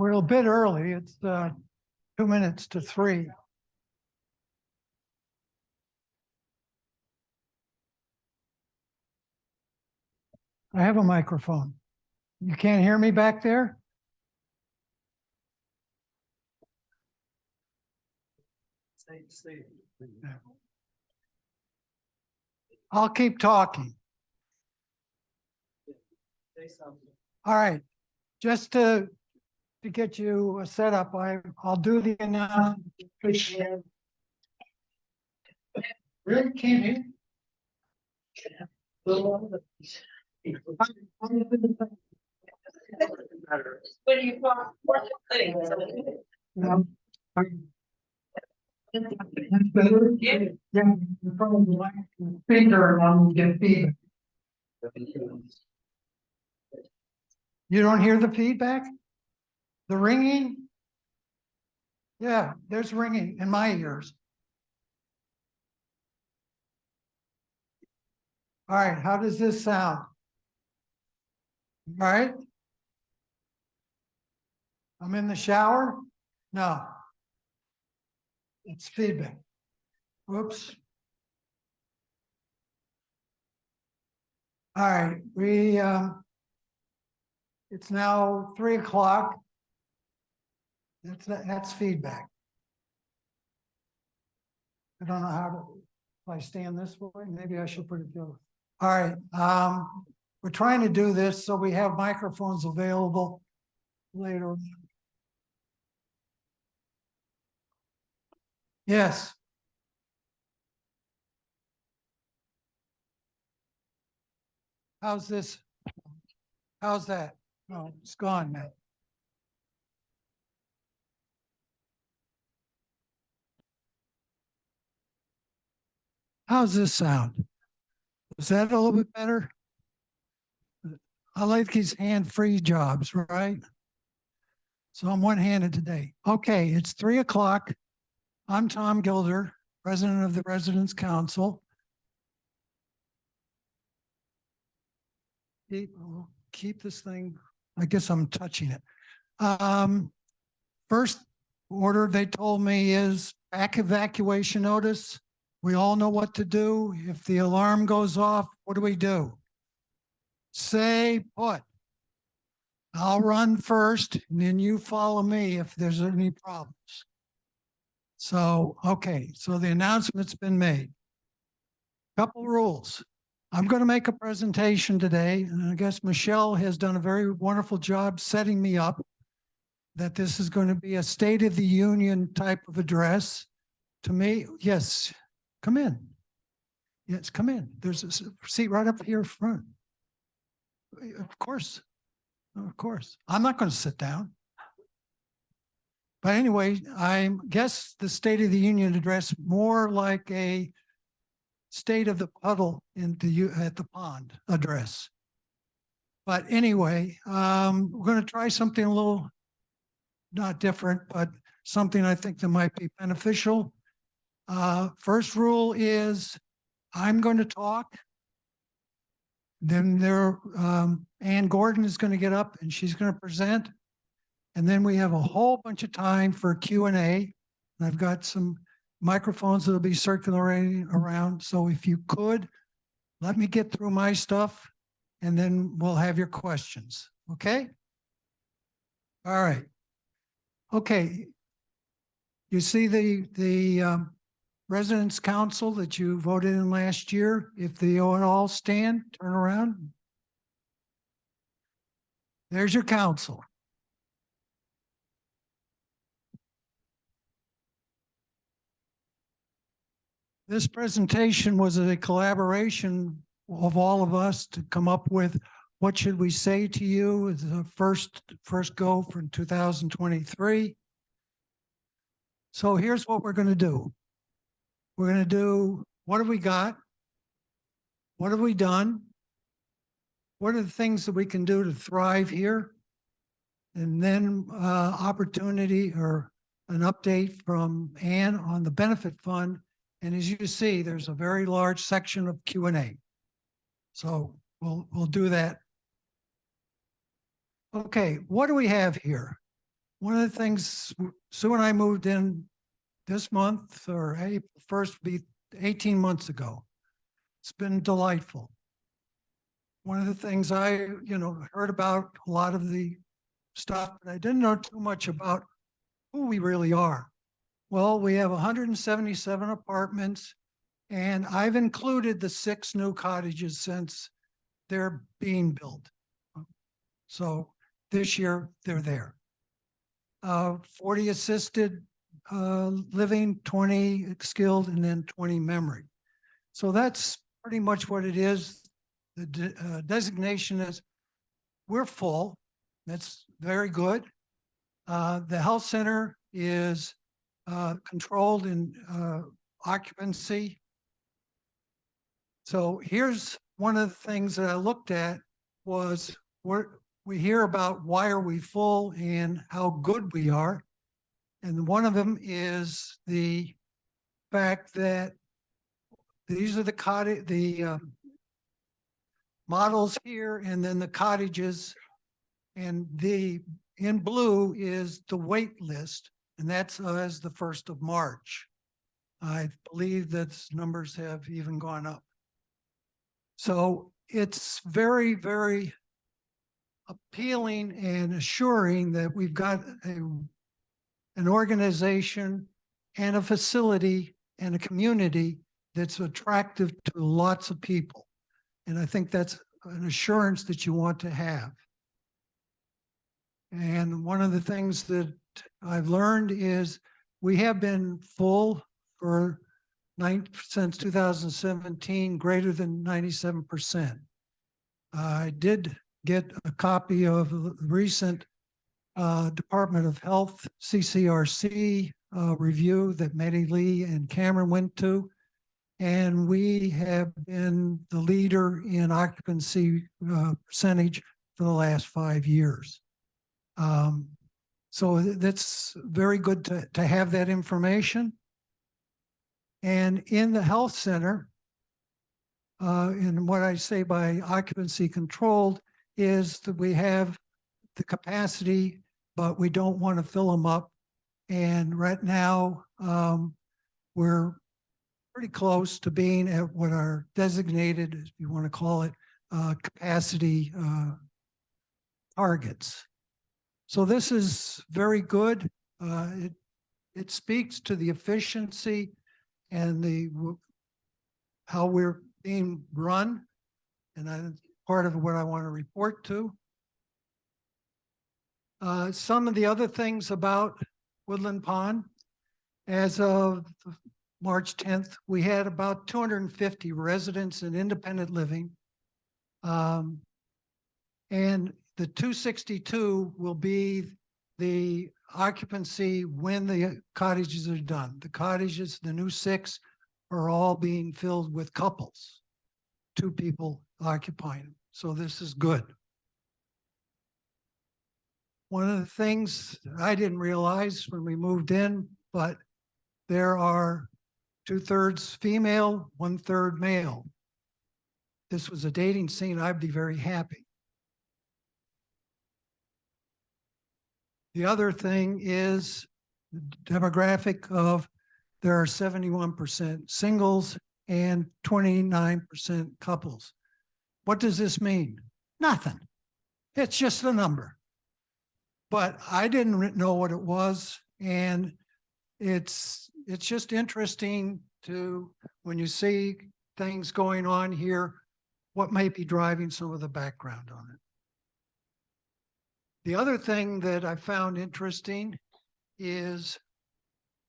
We're a bit early. It's 2 minutes to 3. I have a microphone. You can't hear me back there? I'll keep talking. All right. Just to get you set up, I'll do the announcement. Really can't hear? When you talk, Yeah. Finger and get feedback. You don't hear the feedback? The ringing? Yeah, there's ringing in my ears. All right, how does this sound? All right. I'm in the shower? No. It's feedback. Whoops. All right, it's now 3 o'clock. That's feedback. I don't know how to, if I stand this way, maybe I should put it down. All right, we're trying to do this so we have microphones available later. Yes. How's this? How's that? Oh, it's gone now. How's this sound? Is that a little bit better? I like these hand-free jobs, right? So I'm one-handed today. Okay, it's 3 o'clock. I'm Tom Gilder, President of the Residents Council. Keep this thing, I guess I'm touching it. First order they told me is back evacuation notice. We all know what to do. If the alarm goes off, what do? Say put. I'll run first and then you follow me if there's any problems. So, okay, so the announcement's been made. Couple rules. I'm going to make a presentation today, and I guess Michelle has done a very wonderful job setting me up that this is going to be a State of the Union type of address. To me, yes, come in. Yes, come in. There's a seat right up here front. Of course. Of course. I'm not going to sit down. But anyway, I guess the State of the Union address more like a state of the puddle at the pond address. But anyway, we're going to try something a little not different, but something I think that might be beneficial. First rule is I'm going to talk. Then Ann Gordon is going to get up and she's going to present. And then we have a whole bunch of time for Q&A. And I've got some microphones that'll be circulating around. So if you could, let me get through my stuff and then we'll have your questions. Okay? All right. Okay. You see the Residents Council that you voted in last year? If they all stand, turn around. There's your council. This presentation was a collaboration of all of us to come up with what should we say to you as the first go for 2023. So here's what we're going to do. We're going to do, what have we got? What have we done? What are the things that we can do to thrive here? And then opportunity or an update from Ann on the benefit fund. And as you see, there's a very large section of Q&A. So we'll do that. Okay, what do we have here? One of the things, Sue and I moved in this month, or April 1st, would be 18 months ago. It's been delightful. One of the things I, heard about a lot of the stuff, but I didn't know too much about who we really are. Well, we have 177 apartments, and I've included the 6 new cottages since they're being built. So this year they're there. 40 assisted living, 20 skilled, and then 20 memory. So that's pretty much what it is. The designation is we're full. That's very good. The health center is controlled in occupancy. So here's one of the things that I looked at was we hear about why are we full and how good we are. And one of them is the fact that these are the models here, and then the cottages, and in blue is the wait list, and that's as the 1st of March. I believe that numbers have even gone up. So it's very, very appealing and assuring that we've got an organization and a facility and a community that's attractive to lots of people. And I think that's an assurance that you want to have. And one of the things that I've learned is we have been full for since 2017, greater than 97%. I did get a copy of the recent Department of Health CCRC review that Medi Lee and Cameron went to. And we have been the leader in occupancy percentage for the last 5 years. So that's very good to have that information. And in the health center, and what I say by occupancy controlled is that we have the capacity, but we don't want to fill them up. And right now, we're pretty close to being at what are designated, if you want to call it, capacity targets. So this is very good. It speaks to the efficiency and how we're being run, and part of what I want to report to. Some of the other things about Woodland Pond, as of March 10th, we had about 250 residents in independent living. And the 262 will be the occupancy when the cottages are done. The cottages, the new 6, are all being filled with couples, 2 people occupying them. So this is good. One of the things I didn't realize when we moved in, but there are 2/3 female, 1/3 male. If this was a dating scene, I'd be very happy. The other thing is the demographic of there are 71% singles and 29% couples. What does this mean? Nothing. It's just a number. But I didn't know what it was, and it's just interesting to, when you see things going on here, what might be driving some of the background on it. The other thing that I found interesting is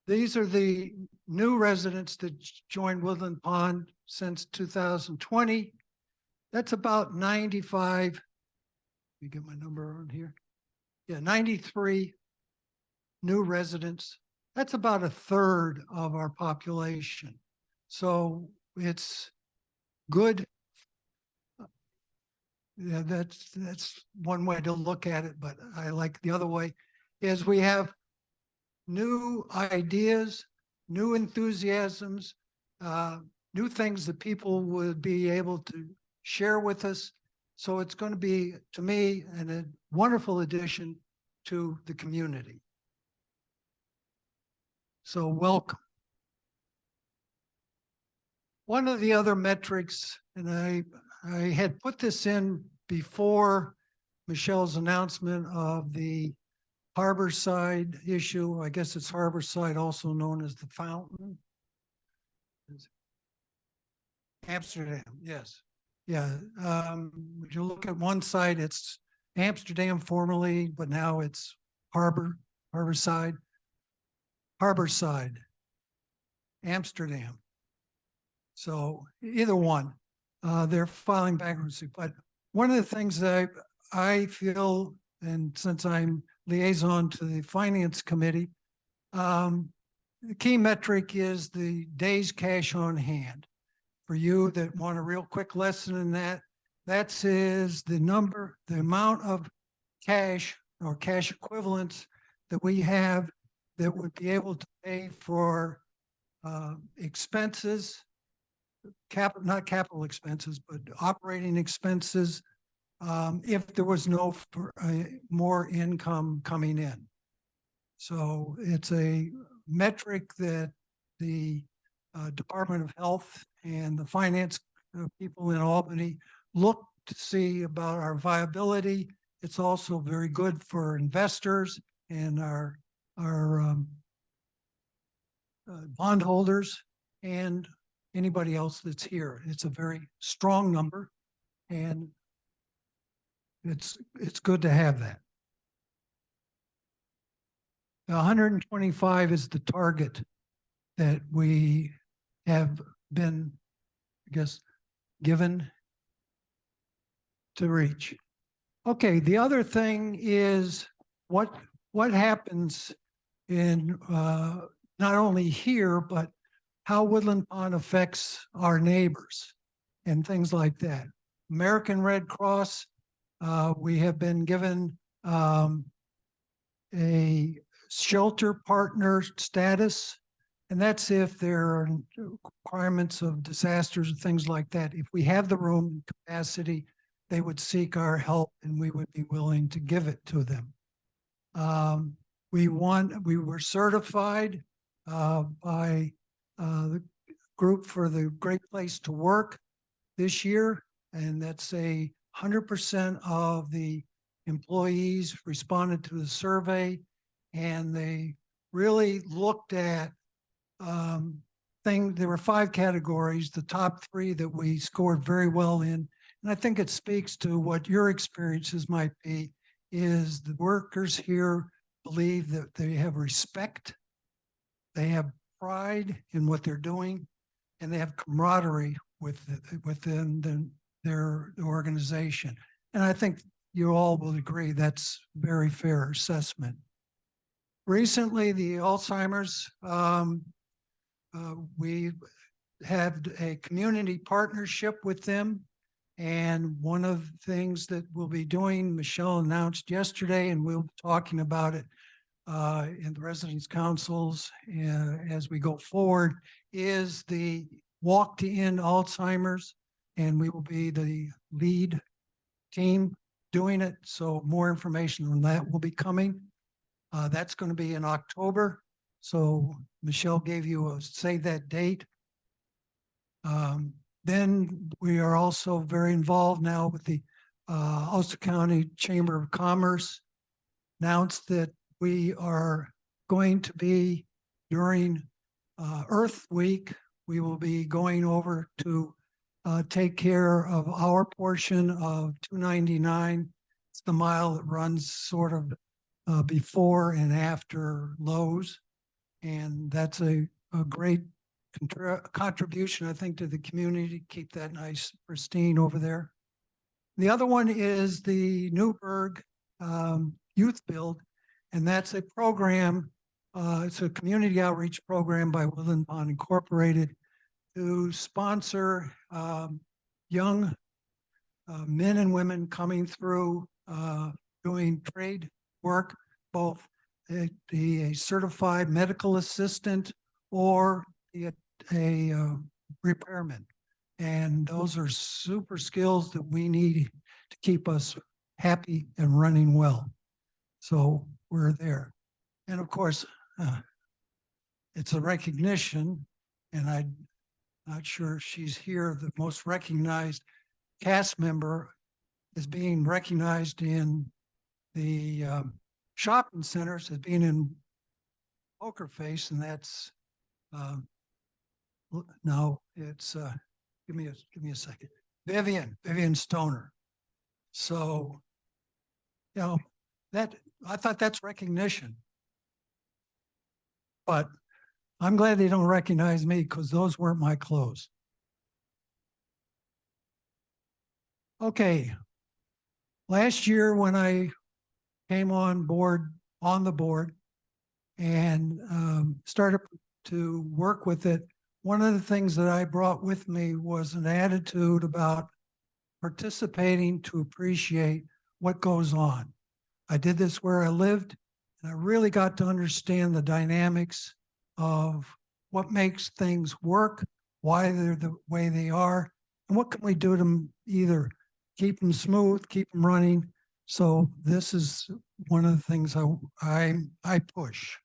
these are the new residents that joined Woodland Pond since 2020. That's about 95. Let me get my number on here. Yeah, 93 new residents. That's about 1/3 of our population. So it's good. Yeah, that's one way to look at it, but I like the other way is we have new ideas, new enthusiasms, new things that people would be able to share with us. So it's going to be, to me, a wonderful addition to the community. So welcome. One of the other metrics, and I had put this in before Michelle's announcement of the Harborside issue. I guess it's Harborside, also known as the Fountain. Amsterdam, yes. Yeah, if you look at one side, it's Amsterdam formerly, but now it's Harborside, Amsterdam. So either one, they're filing bankruptcy. But one of the things that I feel, and since I'm liaison to the Finance Committee, the key metric is the days cash on hand. For you that want a real quick lesson in that, that is the amount of cash or cash equivalents that we have that would be able to pay for expenses, not capital expenses, but operating expenses, if there was no more income coming in. So it's a metric that the Department of Health and the finance people in Albany look to see about our viability. It's also very good for investors and our bondholders and anybody else that's here. It's a very strong number, and it's good to have that. 125 is the target that we have been, I guess, given to reach. Okay, the other thing is what happens in not only here, but how Woodland Pond affects our neighbors and things like that. American Red Cross, we have been given a shelter partner status, and that's if there are requirements of disasters and things like that. If we have the room and capacity, they would seek our help and we would be willing to give it to them. We were certified by the group for the Great Place to Work this year, and that's 100% of the employees responded to the survey, and they really looked at there were 5 categories, the top 3 that we scored very well in. And I think it speaks to what your experiences might be, is the workers here believe that they have respect, they have pride in what they're doing, and they have camaraderie within their organization. And I think you all will agree that's a very fair assessment. Recently, the Alzheimer's, we had a community partnership with them. And one of the things that we'll be doing, Michelle announced yesterday, and we'll be talking about it in the residents' councils as we go forward, is the Walk to End Alzheimer's. And we will be the lead team doing it. So more information on that will be coming. That's going to be in October. So Michelle gave you save that date. Then we are also very involved now with the Ulster County Chamber of Commerce. Announced that we are going to be, during Earth Week, we will be going over to take care of our portion of 299. It's the mile that runs sort of before and after Lowe's. And that's a great contribution, I think, to the community. Keep that nice, pristine over there. The other one is the Newburgh Youth Build, and that's a program, it's a community outreach program by Woodland Pond Incorporated to sponsor young men and women coming through doing trade work, both be a certified medical assistant or be a repairman. And those are super skills that we need to keep us happy and running well. So we're there. And of course, it's a recognition, and I'm not sure if she's here, the most recognized cast member is being recognized in the shopping centers as being in Poker Face, and that's um, no, it's give me a second. Vivian Stoner. So, you know, that I thought that's recognition. But I'm glad they don't recognize me because those weren't my clothes. Okay. Last year when I came on the board and started to work with it, one of the things that I brought with me was an attitude about participating to appreciate what goes on. I did this where I lived, and I really got to understand the dynamics of what makes things work, why they're the way they are, and what can we do to either keep them smooth, keep them running. So this is one of the things I push.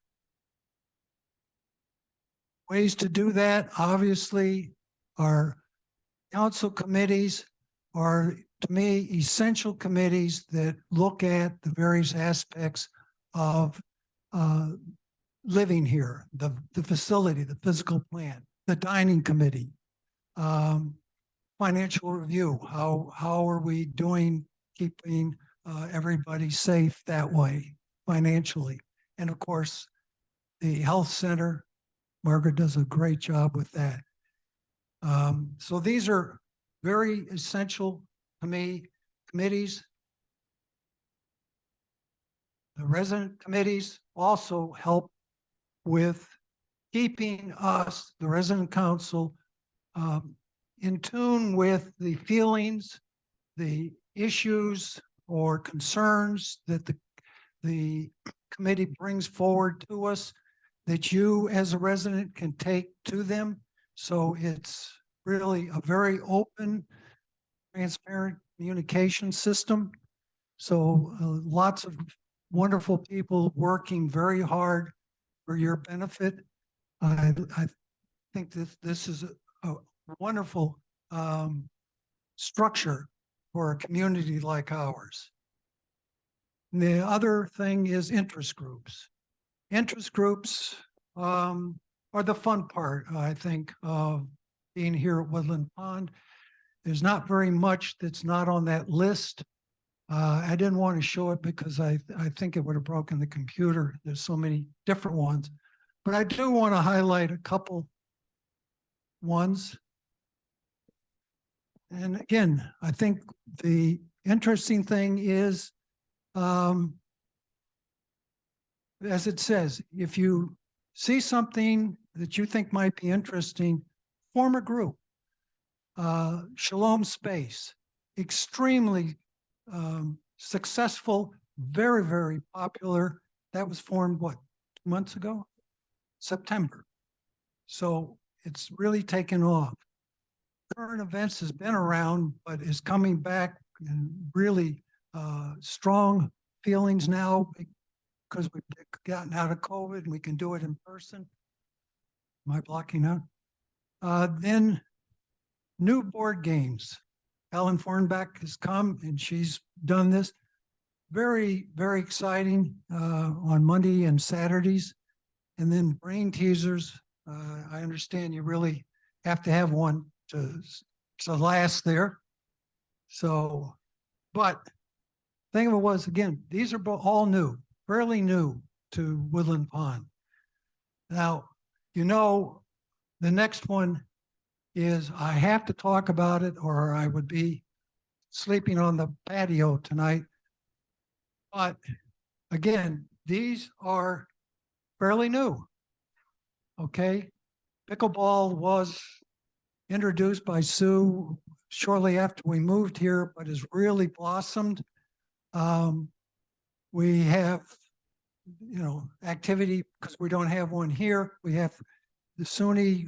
Ways to do that, obviously, are council committees are, to me, essential committees that look at the various aspects of living here, the facility, the physical plan, the dining committee, financial review. How are we doing keeping everybody safe that way financially? And of course, the health center, Margaret does a great job with that. So these are very essential to me committees. The resident committees also help with keeping us, the resident council, in tune with the feelings, the issues or concerns that the committee brings forward to us that you as a resident can take to them. So it's really a very open, transparent communication system. So lots of wonderful people working very hard for your benefit. I think this is a wonderful structure for a community like ours. And the other thing is interest groups. Interest groups are the fun part, I think, of being here at Woodland Pond. There's not very much that's not on that list. I didn't want to show it because I think it would have broken the computer. There's so many different ones. But I do want to highlight a couple ones. And again, I think the interesting thing is, as it says, if you see something that you think might be interesting, form a group. Shalom Space, extremely successful, very, very popular. That was formed, what, 2 months ago? September. So it's really taken off. Current Events has been around, but is coming back and really strong feelings now because we've gotten out of COVID and we can do it in person. Am I blocking out? Then new board games. Ellen Fornbeck has come and she's done this. Very, very exciting on Monday and Saturdays. And then brain teasers. I understand you really have to have one to last there. So, but thing of it was, again, these are all new, fairly new to Woodland Pond. Now, you know, the next one is I have to talk about it or I would be sleeping on the patio tonight. But again, these are fairly new. Okay. Pickleball was introduced by Sue shortly after we moved here, but has really blossomed. We have, you know, activity because we don't have one here. We have the SUNY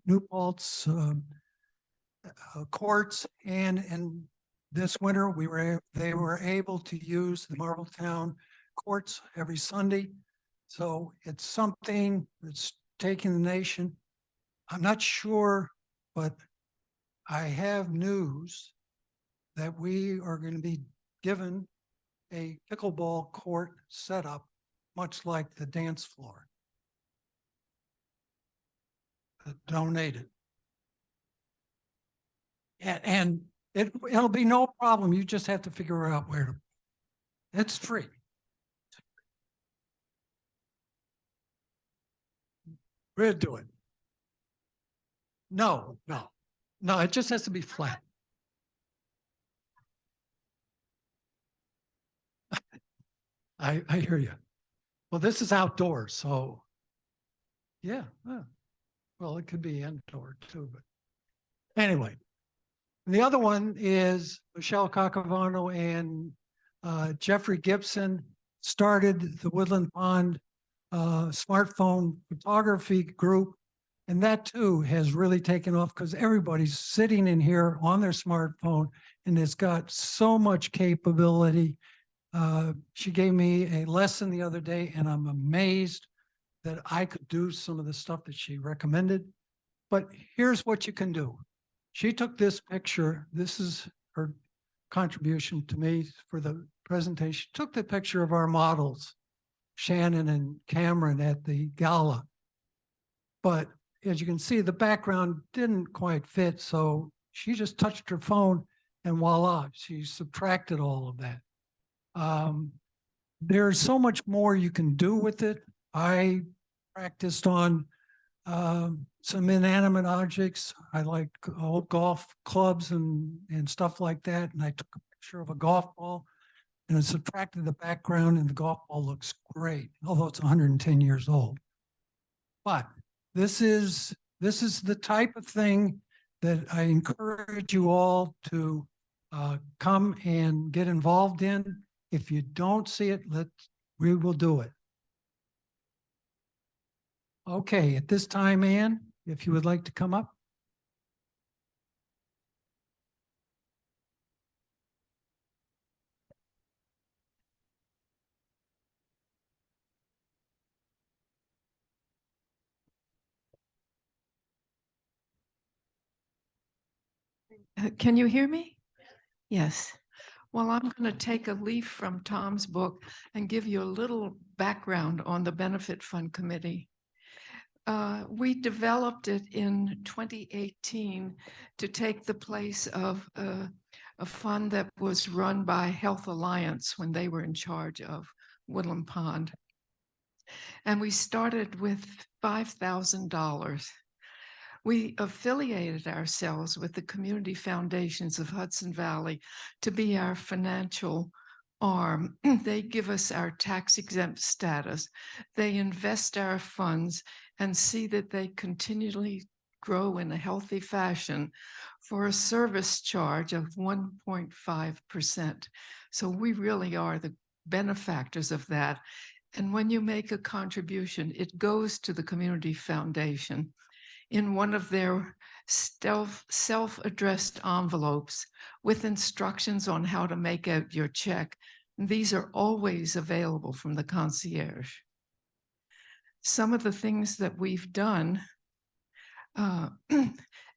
New Paltz courts, and this winter they were able to use the Marbletown courts every Sunday. So it's something that's taking the nation. I'm not sure, but I have news that we are going to be given a pickleball court setup, much like the dance floor. Donated. And it'll be no problem. You just have to figure out where to. It's free. We'll do it. No, it just has to be flat. I hear you. Well, this is outdoors, so yeah. Well, it could be indoor too, but anyway. And the other one is Michelle Caccavano and Jeffrey Gibson started the Woodland Pond smartphone photography group. And that too has really taken off because everybody's sitting in here on their smartphone and it's got so much capability. She gave me a lesson the other day and I'm amazed that I could do some of the stuff that she recommended. But here's what you can do. She took this picture. This is her contribution to me for the presentation. Took the picture of our models, Shannon and Cameron at the gala. But as you can see, the background didn't quite fit. So she just touched her phone and voila, she subtracted all of that. There's so much more you can do with it. I practiced on some inanimate objects. I like old golf clubs and stuff like that. And I took a picture of a golf ball and it subtracted the background and the golf ball looks great, although it's 110 years old. But this is the type of thing that I encourage you all to come and get involved in. If you don't see it, we will do it. Okay, at this time, Ann, if you would like to come up. Can you hear me? Yes. Well, I'm going to take a leaf from Tom's book and give you a little background on the Benefit Fund Committee. We developed it in 2018 to take the place of a fund that was run by Health Alliance when they were in charge of Woodland Pond. And we started with $5,000. We affiliated ourselves with the community foundations of Hudson Valley to be our financial arm. They give us our tax exempt status. They invest our funds and see that they continually grow in a healthy fashion for a service charge of 1.5%. So we really are the benefactors of that. And when you make a contribution, it goes to the community foundation in one of their self-addressed envelopes with instructions on how to make out your check. And these are always available from the concierge. Some of the things that we've done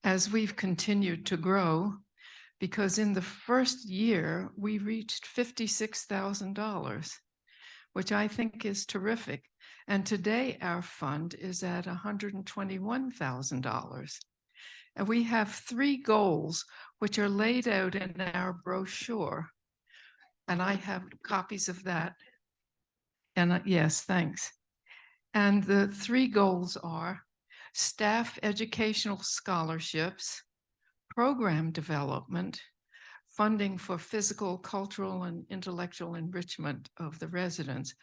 as we've continued to grow, because in the first year, we reached $56,000, which I think is terrific. And today our fund is at $121,000. And we have 3 goals, which are laid out in our brochure. And I have copies of that. And yes, thanks. And the 3 goals are staff educational scholarships, program development, funding for physical, cultural, and intellectual enrichment of the residents,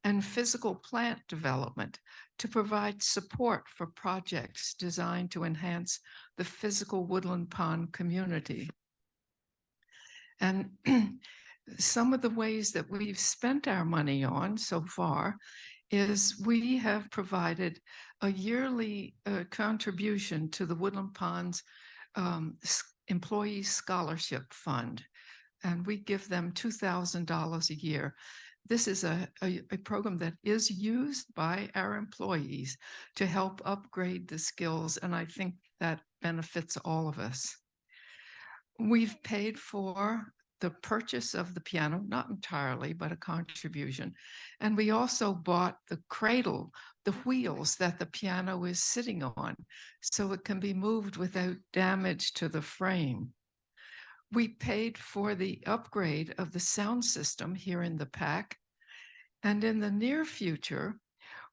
and physical plant development to provide support for projects designed to enhance the physical Woodland Pond community. And some of the ways that we've spent our money on so far is we have provided a yearly contribution to the Woodland Ponds Employee Scholarship Fund, and we give them $2,000 a year. this is a program that is used by our employees to help upgrade the skills, and I think that benefits all of us. We've paid for the purchase of the piano, not entirely, but a contribution. And we also bought the cradle, the wheels that the piano is sitting on, so it can be moved without damage to the frame. We paid for the upgrade of the sound system here in the PAC. And in the near future,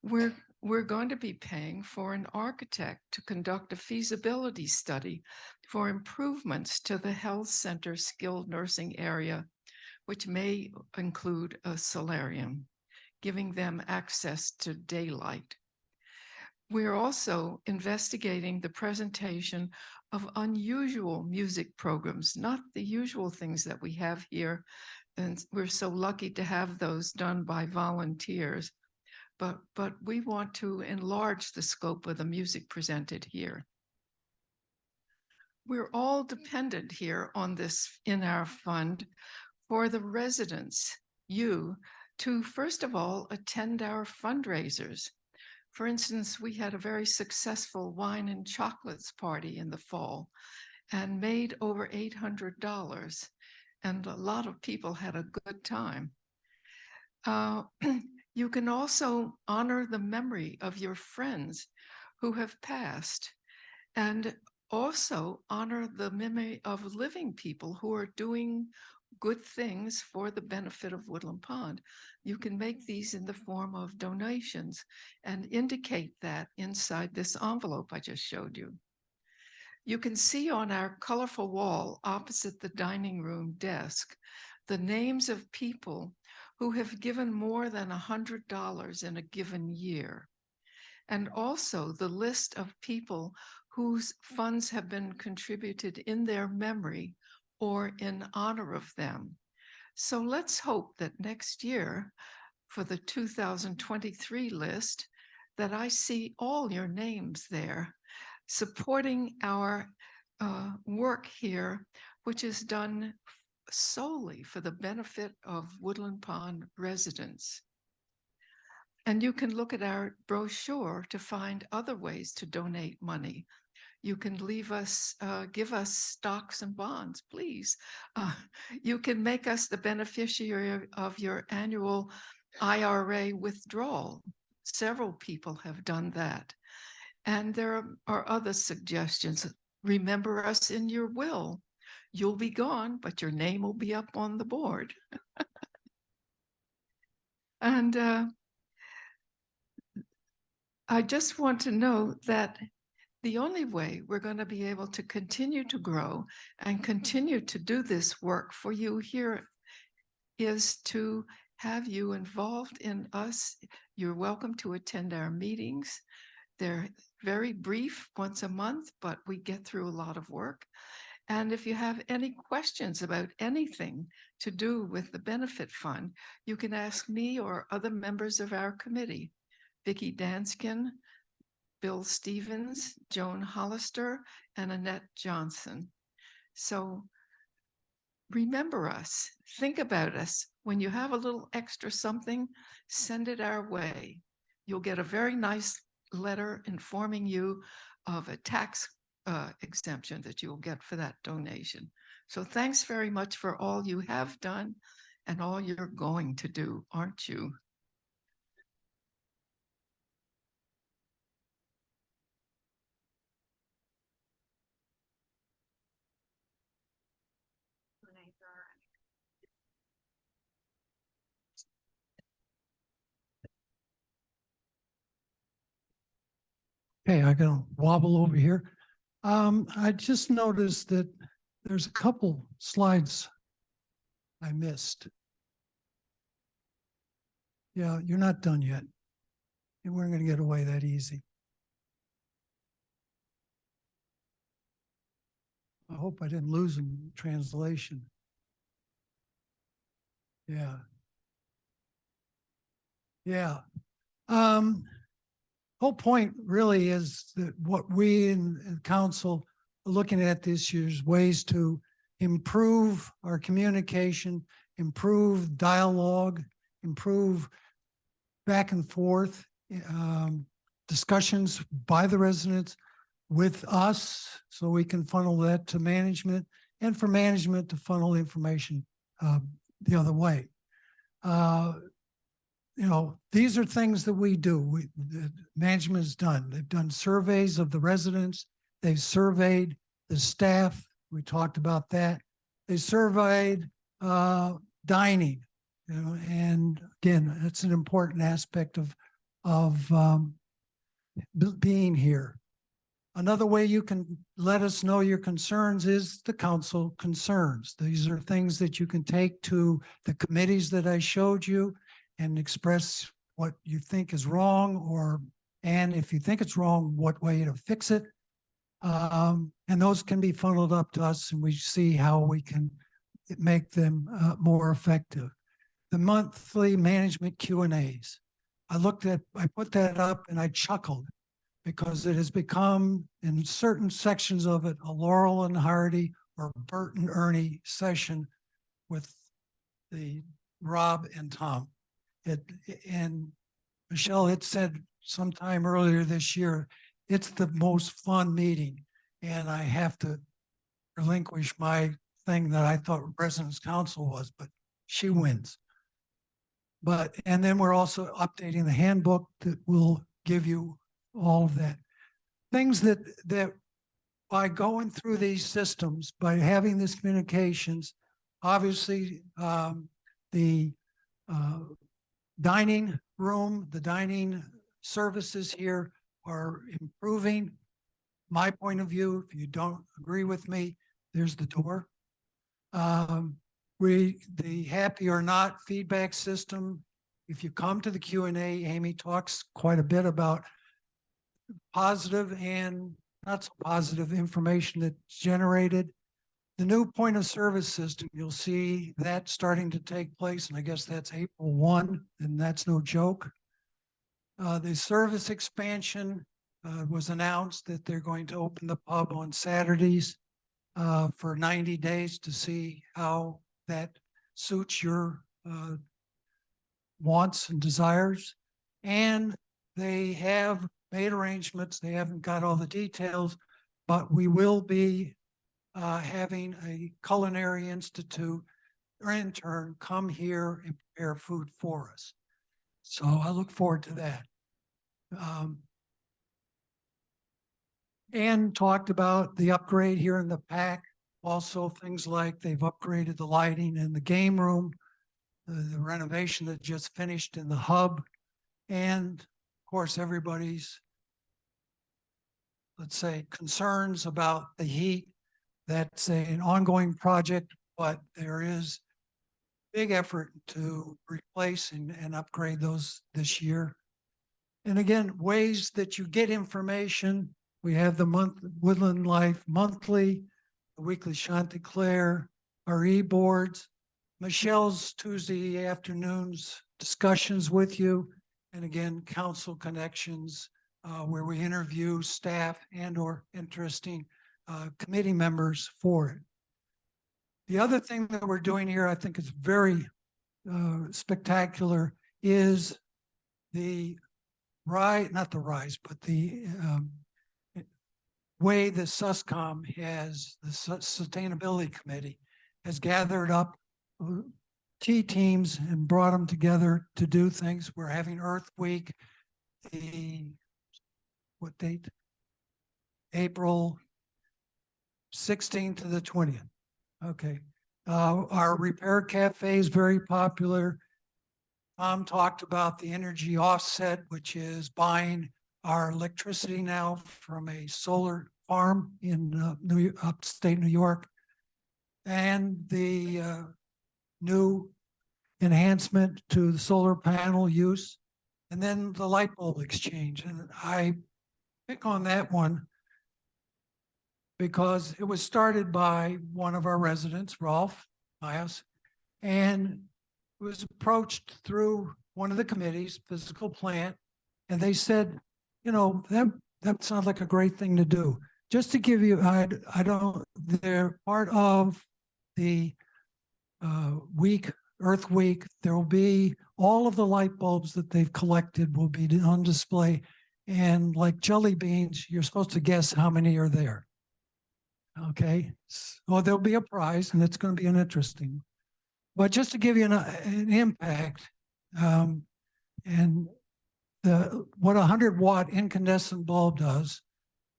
we're going to be paying for an architect to conduct a feasibility study for improvements to the health center skilled nursing area, which may include a solarium, giving them access to daylight. We're also investigating the presentation of unusual music programs, not the usual things that we have here. And we're so lucky to have those done by volunteers. But we want to enlarge the scope of the music presented here. We're all dependent here on this in our fund for the residents, you, to first of all attend our fundraisers. For instance, we had a very successful wine and chocolates party in the fall and made over $800, and a lot of people had a good time. You can also honor the memory of your friends who have passed, and also honor the memory of living people who are doing good things for the benefit of Woodland Pond. You can make these in the form of donations and indicate that inside this envelope I just showed you. You can see on our colorful wall opposite the dining room desk the names of people who have given more than $100 in a given year, and also the list of people whose funds have been contributed in their memory or in honor of them. So let's hope that next year, for the 2023 list, that I see all your names there, supporting our work here, which is done solely for the benefit of Woodland Pond residents. And you can look at our brochure to find other ways to donate money. You can leave us, give us stocks and bonds, please. You can make us the beneficiary of your annual IRA withdrawal. Several people have done that. And there are other suggestions. Remember us in your will. You'll be gone, but your name will be up on the board. And I just want to know that the only way we're going to be able to continue to grow and continue to do this work for you here is to have you involved in us. You're welcome to attend our meetings. They're very brief, once a month, but we get through a lot of work. And if you have any questions about anything to do with the benefit fund, you can ask me or other members of our committee, Vicki Danskin, Bill Stevens, Joan Hollister, and Annette Johnson. So remember us, think about us. When you have a little extra something, send it our way. You'll get a very nice letter informing you of a tax exemption that you will get for that donation. So thanks very much for all you have done and all you're going to do, aren't you? Okay, I gotta wobble over here. I just noticed that there's a couple slides I missed. Yeah, you're not done yet. You weren't gonna get away that easy. I hope I didn't lose them in translation. Yeah. Yeah. Whole point really is that what we in council are looking at this year is ways to improve our communication, improve dialogue, improve back and forth discussions by the residents with us, so we can funnel that to management, and for management to funnel information the other way. You know, these are things that we do. The management has done. They've done surveys of the residents. They've surveyed the staff. We talked about that. They surveyed dining, you know, and again, that's an important aspect of being here. Another way you can let us know your concerns is the council concerns. These are things that you can take to the committees that I showed you and express what you think is wrong, and if you think it's wrong, what way to fix it. And those can be funneled up to us, and we see how we can make them more effective. The monthly management Q&As. I put that up and I chuckled, because it has become, in certain sections of it, a Laurel and Hardy or Bert and Ernie session with the Rob and Tom. And Michelle had said sometime earlier this year, it's the most fun meeting. And I have to relinquish my thing that I thought President's Council was, but she wins. And then we're also updating the handbook that will give you all of that. Things that by going through these systems, by having this communications, obviously the dining room, the dining services here are improving. My point of view, if you don't agree with me, there's the door. The happy or not feedback system, if you come to the Q&A, Amy talks quite a bit about positive and not so positive information that's generated. The new point of service system, you'll see that starting to take place, and I guess that's April 1, and that's no joke. The service expansion was announced that they're going to open the pub on Saturdays for 90 days to see how that suits your wants and desires. And they have made arrangements. They haven't got all the details, but we will be having a culinary institute or intern come here and prepare food for us. So I look forward to that. Ann talked about the upgrade here in the PAC. Also things like they've upgraded the lighting in the game room, the renovation that just finished in the hub, and of course everybody's, let's say, concerns about the heat. That's an ongoing project, but there is big effort to replace and upgrade those this year. And again, ways that you get information. We have the Woodland Life Monthly, the weekly Chanticleer, our e-boards, Michelle's Tuesday afternoons discussions with you, and again, Council Connections, where we interview staff and or interesting committee members for it. The other thing that we're doing here, I think is very spectacular, is the not the rise, but the way the SUSCOM has, the Sustainability Committee, has gathered up key teams and brought them together to do things. We're having Earth Week, what date? April 16th to the 20th. Okay. Our Repair Cafe is very popular. Tom talked about the energy offset, which is buying our electricity now from a solar farm in upstate New York, and the new enhancement to the solar panel use, and then the light bulb exchange. And I pick on that one because it was started by one of our residents, Rolf Myers, and it was approached through one of the committees, physical plant, and they said, you know, that sounds like a great thing to do. Just to give you, they're part of the week Earth Week, there will be all of the light bulbs that they've collected will be on display. And like jelly beans, you're supposed to guess how many are there. Okay, so there'll be a prize and it's going to be an interesting. But just to give you an impact, and what a 100-watt incandescent bulb does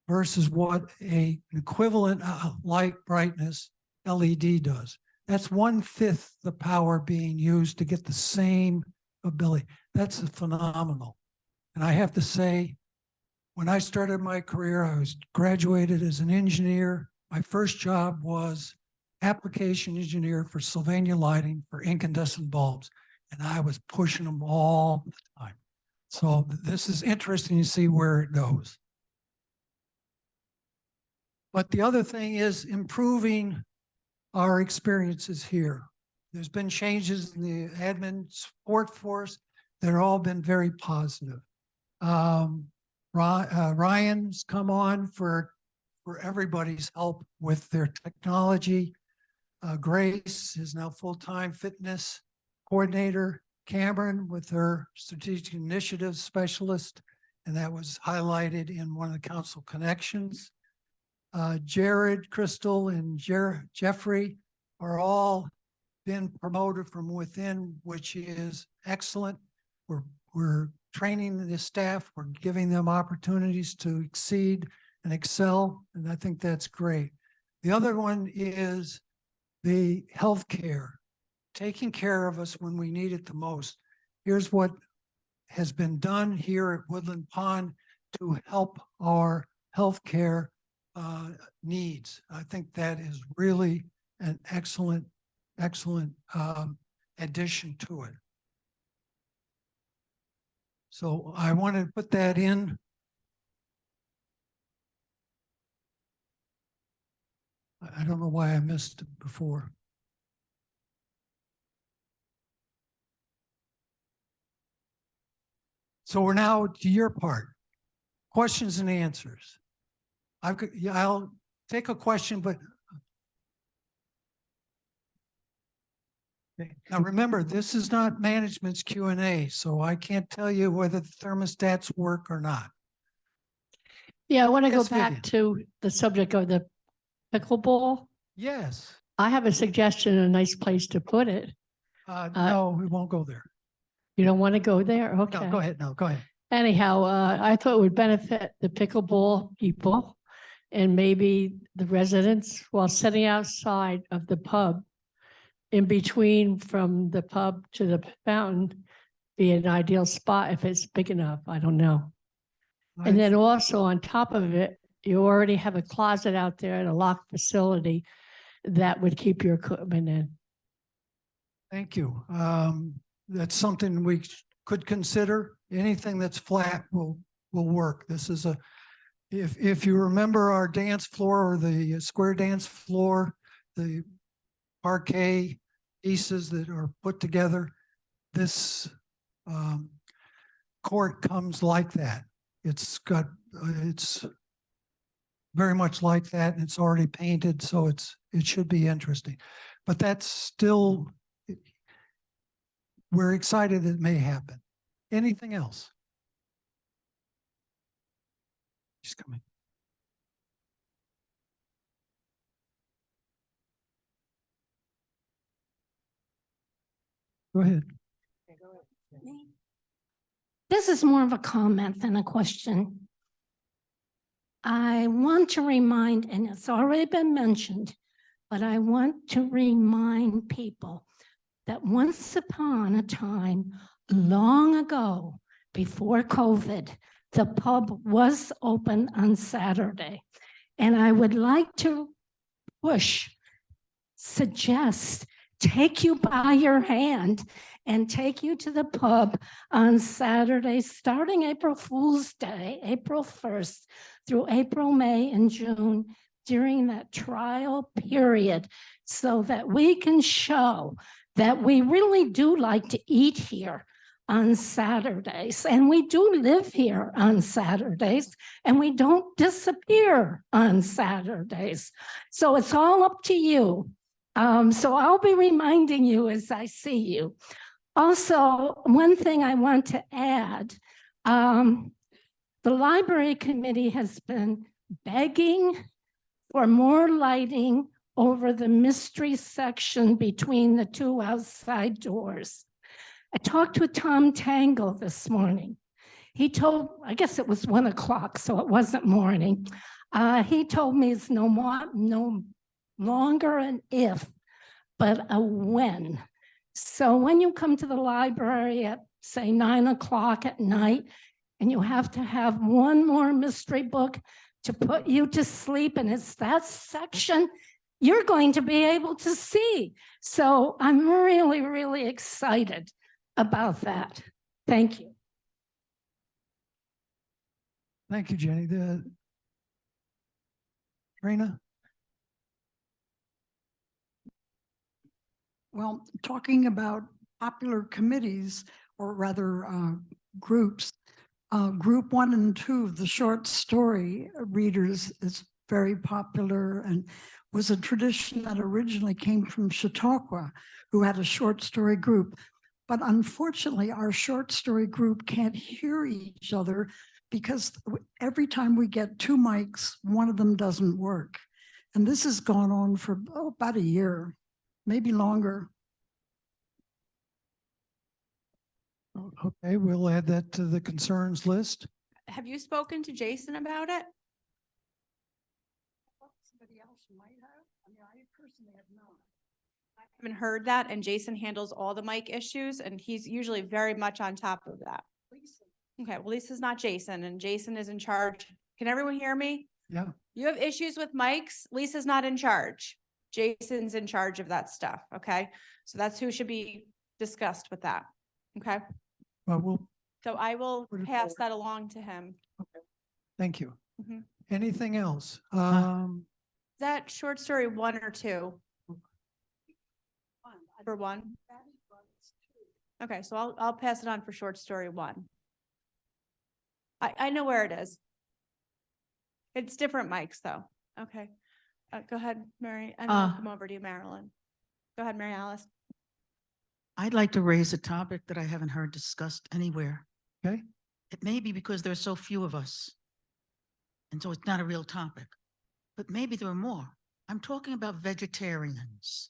versus what an equivalent light brightness LED does. That's 1/5 the power being used to get the same ability. That's phenomenal. And I have to say, when I started my career, I was graduated as an engineer. My first job was application engineer for Sylvania Lighting for incandescent bulbs. And I was pushing them all the time. So this is interesting to see where it goes. But the other thing is improving our experiences here. There's been changes in the admin support force that have all been very positive. Ryan's come on for everybody's help with their technology. Grace is now full-time fitness coordinator. Cameron with her strategic initiatives specialist, and that was highlighted in one of the council connections. Jared, Crystal, and Jeffrey are all been promoted from within, which is excellent. We're training the staff, we're giving them opportunities to exceed and excel, and I think that's great. The other one is the healthcare, taking care of us when we need it the most. Here's what has been done here at Woodland Pond to help our healthcare needs. I think that is really an excellent addition to it. So I want to put that in. I don't know why I missed it before. So we're now to your part, questions and answers. I'll take a question, but okay. Now remember, this is not management's Q&A, so I can't tell you whether the thermostats work or not. Yeah, I want to go Yes, back to the subject of the pickleball. Yes. I have a suggestion, a nice place to put it. No, we won't go there. You don't want to go there? Okay. No, go ahead. No, go ahead. Anyhow, I thought it would benefit the pickleball people and maybe the residents while sitting outside of the pub, in between from the pub to the fountain, be an ideal spot if it's big enough. I don't know. And then also on top of it, you already have a closet out there and a locked facility that would keep your equipment in. Thank you. That's something we could consider. Anything that's flat will work. This is if you remember our dance floor or the square dance floor, the parquet pieces that are put together, this court comes like that. It's very much like that, and it's already painted, so it should be interesting. But that's still, we're excited it may happen. Anything else? She's coming. Go ahead. This is more of a comment than a question. I want to remind, and it's already been mentioned, but I want to remind people that once upon a time, long ago, before COVID, the pub was open on Saturday. And I would like to suggest, take you by your hand and take you to the pub on Saturday, starting April Fool's Day, April 1st, through April, May, and June, during that trial period, so that we can show that we really do like to eat here on Saturdays, and we do live here on Saturdays, and we don't disappear on Saturdays. So it's all up to you. So I'll be reminding you as I see you. Also, one thing I want to add, the library committee has been begging for more lighting over the mystery section between the two outside doors. I talked with Tom Tangle this morning. He told, I guess it was 1 o'clock, so it wasn't morning. He told me it's no longer an if, but a when. So when you come to the library at, say, 9 o'clock at night, and you have to have one more mystery book to put you to sleep, and it's that section, you're going to be able to see. So I'm really, really excited about that. Thank you. Thank you, Jenny. Trina? Well, talking about popular committees, or rather groups, group 1 and 2 of the short story readers is very popular and was a tradition that originally came from Chautauqua, who had a short story group. But unfortunately, our short story group can't hear each other because every time we get 2 mics, one of them doesn't work. And this has gone on for about a year, maybe longer. Okay, we'll add that to the concerns list. Have you spoken to Jason about it? Somebody else might have. I mean, I personally have not. I haven't heard that, and Jason handles all the mic issues, and he's usually very much on top of that. Okay, well, Lisa's not Jason, and Jason is in charge. Can everyone hear me? Yeah. You have issues with mics, Lisa's not in charge. Jason's in charge of that stuff, okay? So that's who should be discussed with that, okay? Well, we'll, So I will Put it pass forward. that along to him. thank you. Mhm. Anything else? Is that short story 1 or 2? For 1? Okay, so I'll pass it on for short story 1. I know where it is. It's different mics though. Okay. Go ahead, Mary, and I'll come over to you, Marilyn. Go ahead, Mary Alice. I'd like to raise a topic that I haven't heard discussed anywhere. Okay. It may be because there are so few of us, and so it's not a real topic, but maybe there are more. I'm talking about vegetarians.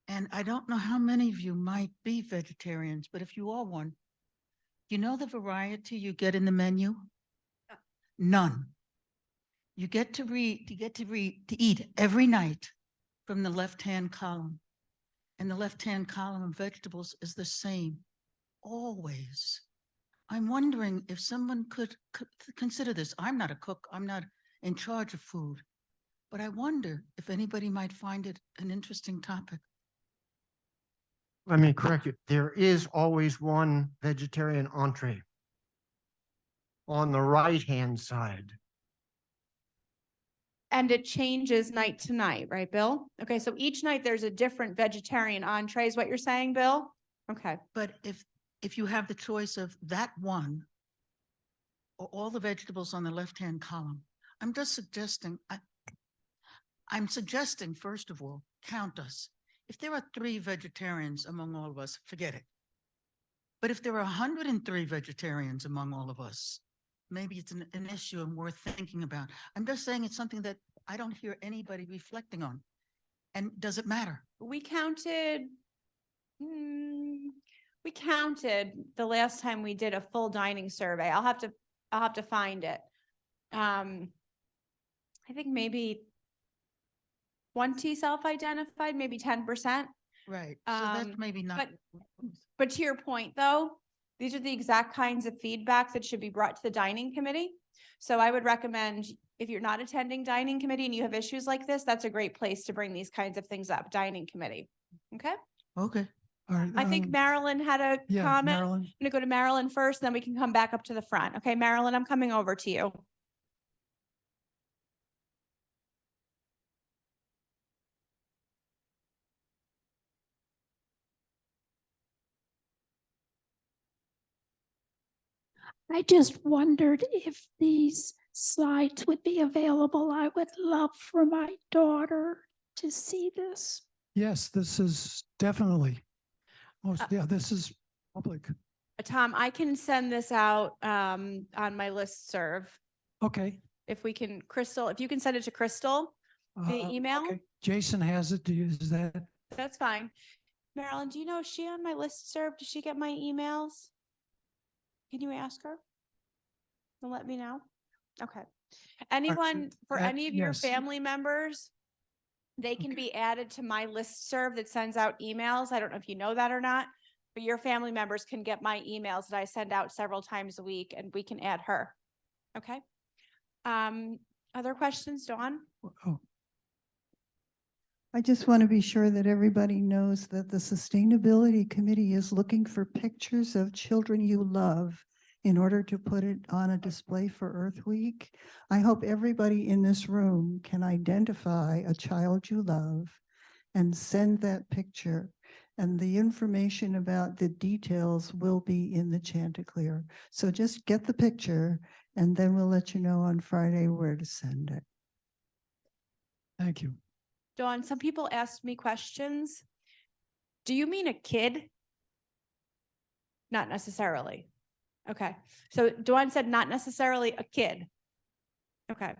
And I don't know how many of you might be vegetarians, but if you are one, you know the variety you get in the menu? None. You get to eat every night from the left-hand column. And the left-hand column of vegetables is the same, always. I'm wondering if someone could consider this. I'm not a cook, I'm not in charge of food, but I wonder if anybody might find it an interesting topic. Let me correct you. There is always one vegetarian entree on the right-hand side. And it changes night to night, right, Bill? Okay, so each night there's a different vegetarian entree, is what you're saying, Bill? Okay. But if you have the choice of that one or all the vegetables on the left-hand column, I'm just suggesting, I'm suggesting, first of all, count us. If there are 3 vegetarians among all of us, forget it. But if there are 103 vegetarians among all of us, maybe it's an issue and worth thinking about. I'm just saying it's something that I don't hear anybody reflecting on. And does it matter? We counted the last time we did a full dining survey. I'll have to find it. I think maybe 20 self-identified, maybe 10%. Right. So that's maybe not. But to your point, though, these are the exact kinds of feedback that should be brought to the dining committee. So I would recommend, if you're not attending dining committee and you have issues like this, that's a great place to bring these kinds of things up, dining committee. Okay? Okay. All right, I think Marilyn had a yeah, comment. Marilyn. I'm gonna go to Marilyn first, then we can come back up to the front. Okay, Marilyn, I'm coming over to you. I just wondered if these slides would be available. I would love for my daughter to see this. Yes, this is definitely, Uh, yeah, this is public. Tom, I can send this out on my listserv. Okay. If we can, Crystal, if you can send it to Crystal, the email, Okay. Jason has it. Do you, is that? that's fine. Marilyn, do you know, is she on my listserv? Does she get my emails? Can you ask her? And let me know. Okay. Anyone, for any of your yes. family members, they can be added to my listserv that sends out emails. I don't know if you know that or not, but your family members can get my emails that I send out several times a week and we can add her. Okay. Other questions, Dawn? Oh, I just want to be sure that everybody knows that the Sustainability Committee is looking for pictures of children you love in order to put it on a display for Earth Week. I hope everybody in this room can identify a child you love and send that picture. And the information about the details will be in the Chanticleer. So just get the picture and then we'll let you know on Friday where to send it. thank you. Dawn, some people asked me questions. Do you mean a kid? Not necessarily. Okay. So Dawn said not necessarily a kid. Okay.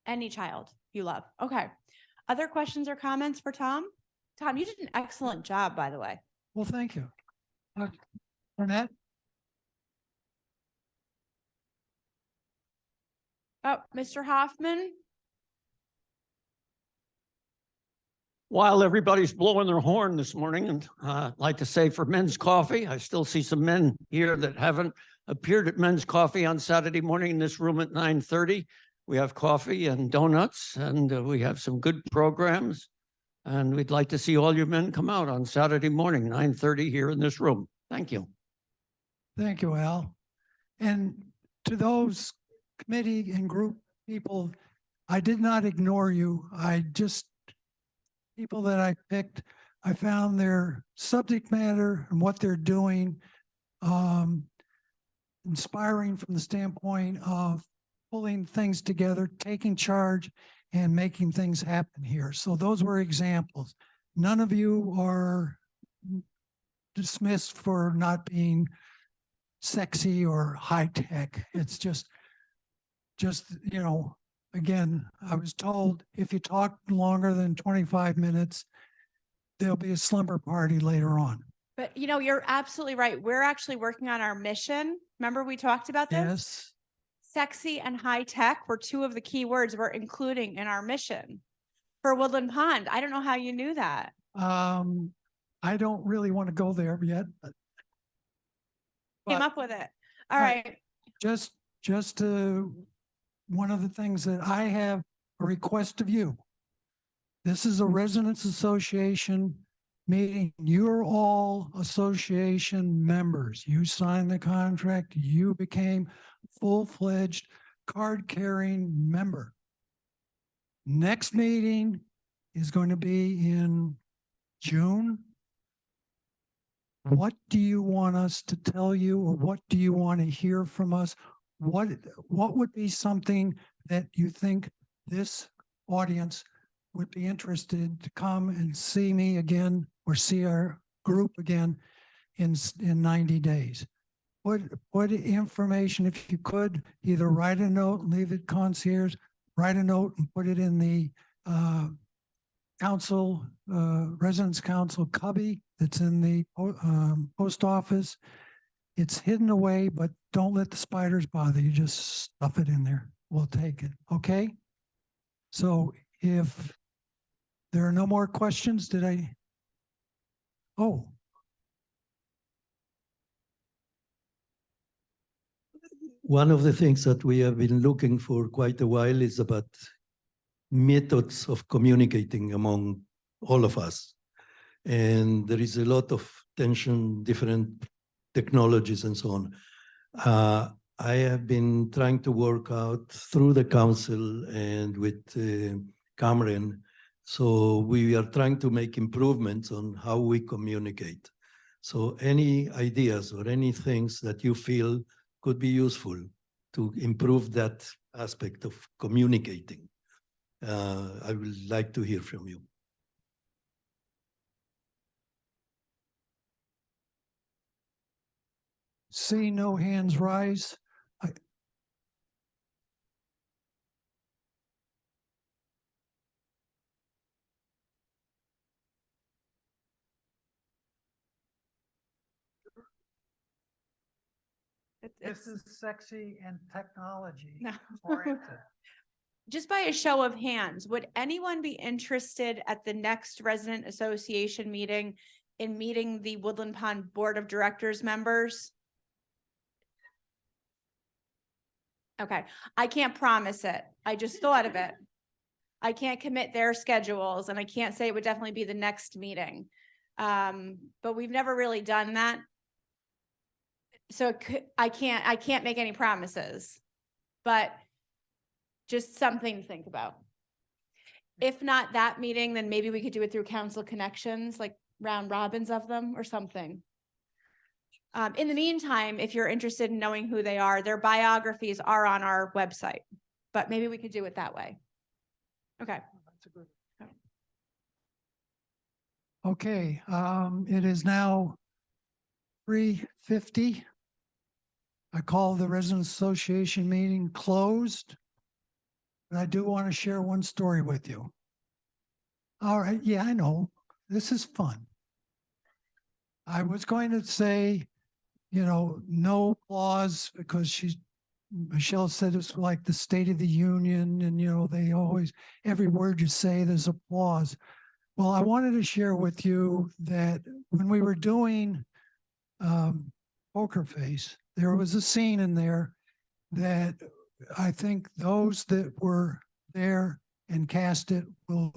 Any child you love. Okay. Other questions or comments for Tom? Tom, you did an excellent job, by the way. Well, thank you. Burnett? Oh, Mr. Hoffman? While everybody's blowing their horn this morning, and I'd like to say for Men's Coffee, I still see some men here that haven't appeared at Men's Coffee on Saturday morning in this room at 9:30. We have coffee and donuts, and we have some good programs. And we'd like to see all you men come out on Saturday morning, 9:30 here in this room. Thank you. Thank you, Al. And to those committee and group people, I did not ignore you. People that I picked, I found their subject matter and what they're doing inspiring from the standpoint of pulling things together, taking charge, and making things happen here. So those were examples. None of you are dismissed for not being sexy or high tech. It's just, you know, again, I was told if you talk longer than 25 minutes, there'll be a slumber party later on. But you know, you're absolutely right. We're actually working on our mission. Remember we talked about this? Yes. Sexy and high tech were two of the key words we're including in our mission for Woodland Pond. I don't know how you knew that. I don't really want to go there yet. Came But up with it. All Right. right. just one of the things that I have a request of you. This is a residents association meeting. You're all association members. You signed the contract. You became full-fledged card-carrying member. Next meeting is going to be in June. What do you want us to tell you, or what do you want to hear from us? What would be something that you think this audience would be interested to come and see me again or see our group again in 90 days? What information, if you could, either write a note, leave it concierge, write a note and put it in the council, residence council cubby that's in the post office. It's hidden away, but don't let the spiders bother you. Just stuff it in there. We'll take it. Okay? So if there are no more questions, oh. One of the things that we have been looking for quite a while is about methods of communicating among all of us. And there is a lot of tension, different technologies and so on. I have been trying to work out through the council and with Cameron. So we are trying to make improvements on how we communicate. So any ideas or any things that you feel could be useful to improve that aspect of communicating, I would like to hear from you. See no hands rise. This is sexy and technology No. oriented. Just by a show of hands, would anyone be interested at the next resident association meeting in meeting the Woodland Pond Board of Directors members? Okay, I can't promise it. I just thought of it. I can't commit their schedules and I can't say it would definitely be the next meeting. But we've never really done that. So I can't make any promises, but just something to think about. If not that meeting, then maybe we could do it through council connections, like round robins of them or something. In the meantime, if you're interested in knowing who they are, their biographies are on our website, but maybe we could do it that way. Okay. Okay, it is now 3:50. I call the Residents Association meeting closed. But I do want to share one story with you. All right, yeah, I know. This is fun. I was going to say, no applause because Michelle said it's like the State of the Union and, they always, every word you say, there's applause. Well, I wanted to share with you that when we were doing Poker Face, there was a scene in there that I think those that were there and cast it will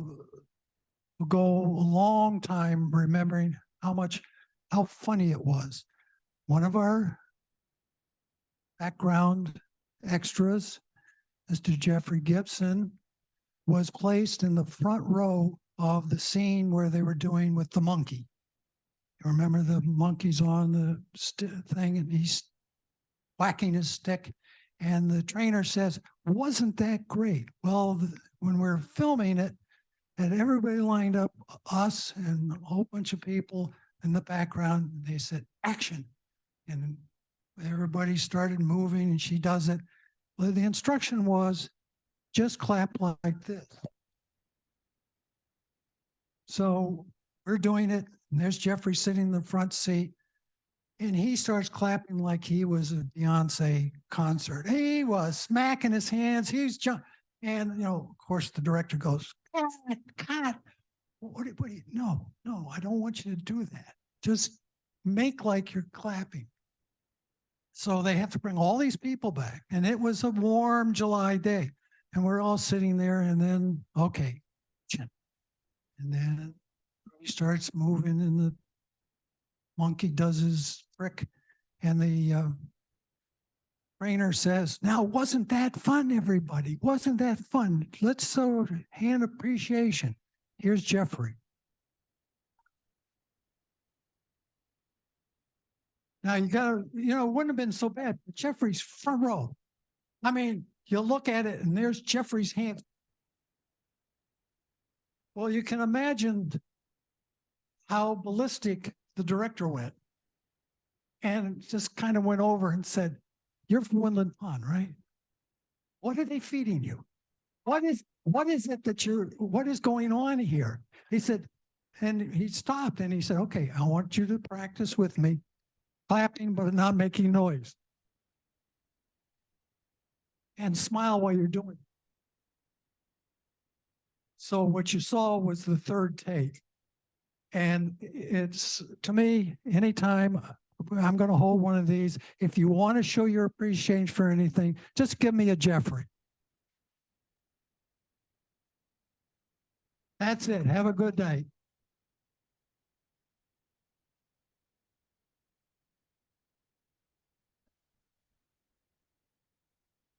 go a long time remembering how funny it was. One of our background extras, Mr. Jeffrey Gibson, was placed in the front row of the scene where they were doing with the monkey. You remember the monkey's on the thing and he's whacking his stick and the trainer says, wasn't that great? Well, when we're filming it, and everybody lined up, us and a whole bunch of people in the background, they said, action. And everybody started moving and she does it. Well, the instruction was just clap like this. So we're doing it. And there's Jeffrey sitting in the front seat. And he starts clapping like he was a Beyonce concert. He was smacking his hands. He's jumping. And, of course, the director goes, cut. No, I don't want you to do that. Just make like you're clapping. So they have to bring all these people back. And it was a warm July day. And we're all sitting there and then, okay. And then he starts moving and the monkey does his trick. And the trainer says, now, wasn't that fun, everybody? Wasn't that fun? Let's show hand appreciation. Here's Jeffrey. Now you gotta, it wouldn't have been so bad, but Jeffrey's front row. I mean, you look at it and there's Jeffrey's hands. Well, you can imagine how ballistic the director went and just kind of went over and said, you're from Woodland Pond, right? What are they feeding you? What is it that what is going on here? He said, and he stopped and he said, okay, I want you to practice with me, clapping, but not making noise. And smile while you're doing it. So what you saw was the third take. And it's, to me, anytime I'm going to hold one of these, if you want to show your appreciation for anything, just give me a Jeffrey. That's it. Have a good day.